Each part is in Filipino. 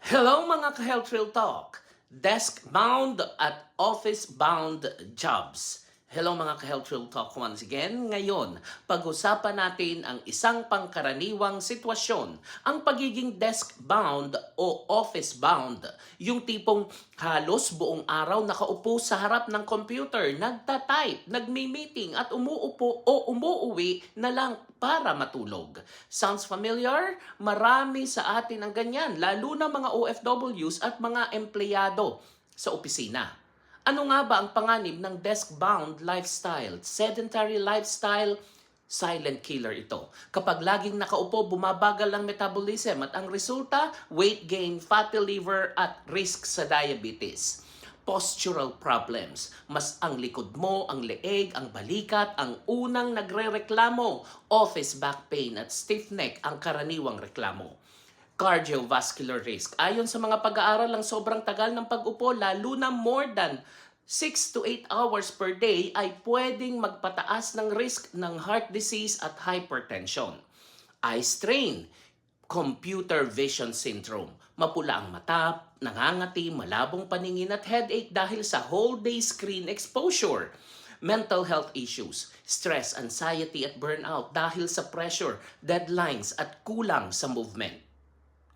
Hello mga ka-Health Real Talk, desk-bound at office-bound jobs. Hello mga ka-Health Real Talk once again. Ngayon, pag-usapan natin ang isang pangkaraniwang sitwasyon, ang pagiging desk-bound o office-bound. Yung tipong halos buong araw nakaupo sa harap ng computer, nagta-type, nagmi-meeting at umuupo o umuuwi na lang para matulog. Sounds familiar? Marami sa atin ang ganyan, lalo na mga OFWs at mga empleyado sa opisina. Ano nga ba ang panganib ng desk-bound lifestyle? Sedentary lifestyle, silent killer ito. Kapag laging nakaupo, bumabagal ang metabolism at ang resulta, weight gain, fatty liver at risk sa diabetes. Postural problems. Mas ang likod mo, ang leeg, ang balikat, ang unang nagrereklamo. Office back pain at stiff neck ang karaniwang reklamo. Cardiovascular risk. Ayon sa mga pag-aaral, ang sobrang tagal ng pag-upo, lalo na more than 6 to 8 hours per day, ay pwedeng magpataas ng risk ng heart disease at hypertension. Eye strain, computer vision syndrome. Mapula ang mata, nangangati, malabong paningin at headache dahil sa whole day screen exposure. Mental health issues, stress, anxiety at burnout dahil sa pressure, deadlines at kulang sa movement.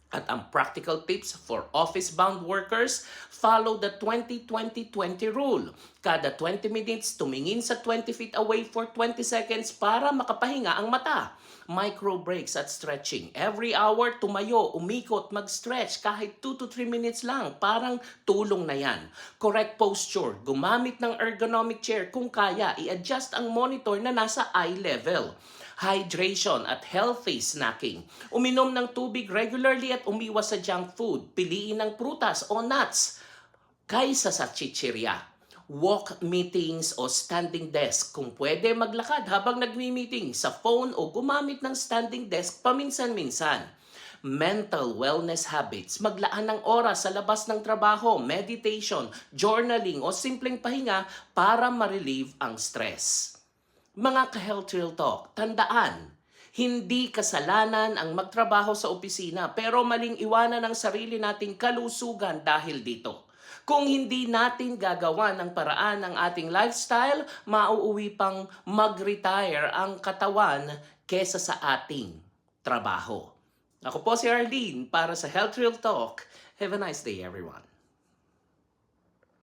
At ang practical tips for office-bound workers, follow the 20-20-20 rule. Kada 20 minutes, tumingin sa 20 feet away for 20 seconds para makapahinga ang mata. Micro breaks at stretching. Every hour, tumayo, umikot, mag-stretch kahit 2 to 3 minutes lang. Parang tulong na yan. Correct posture. Gumamit ng ergonomic chair kung kaya. I-adjust ang monitor na nasa eye level. Hydration at healthy snacking. Uminom ng tubig regularly at umiwas sa junk food. Piliin ng prutas o nuts kaysa sa chichirya. Walk meetings o standing desk. Kung pwede, maglakad habang nagmi-meeting sa phone o gumamit ng standing desk paminsan-minsan. Mental wellness habits. Maglaan ng oras sa labas ng trabaho, meditation, journaling o simpleng pahinga para ma-relieve ang stress. Mga ka-Health Real Talk, tandaan, hindi kasalanan ang magtrabaho sa opisina pero maling iwanan ang sarili nating kalusugan dahil dito. Kung hindi natin gagawa ng paraan ang ating lifestyle, mauuwi pang mag-retire ang katawan kesa sa ating trabaho. Ako po si Arlene para sa Health Real Talk. Have a nice day everyone.